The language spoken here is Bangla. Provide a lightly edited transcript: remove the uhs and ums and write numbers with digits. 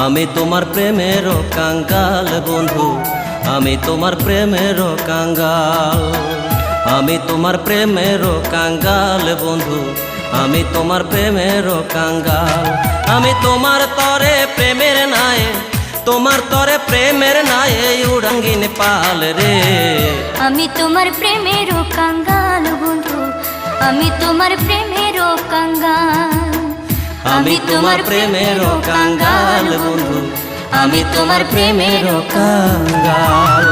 আমি তোমার প্রেমেরও কাঙ্গাল বন্ধু, আমি তোমার প্রেমেরও কাঙ্গাল। আমি তোমার প্রেমেরও কাঙ্গাল বন্ধু, আমি তোমার প্রেমেরও কাঙ্গাল। আমি তোমার তরে প্রেমের নাই, তোমার তরে প্রেমের নাই উড়াঙ্গিন পাল রে। আমি তোমার প্রেমেরও কাঙ্গাল বন্ধু, আমি তোমার প্রেমেরও কাঙ্গাল। আমি তোমার প্রেমেরও কাঙ্গাল বন্ধু, আমি তোমার প্রেমেরও কাঙ্গাল।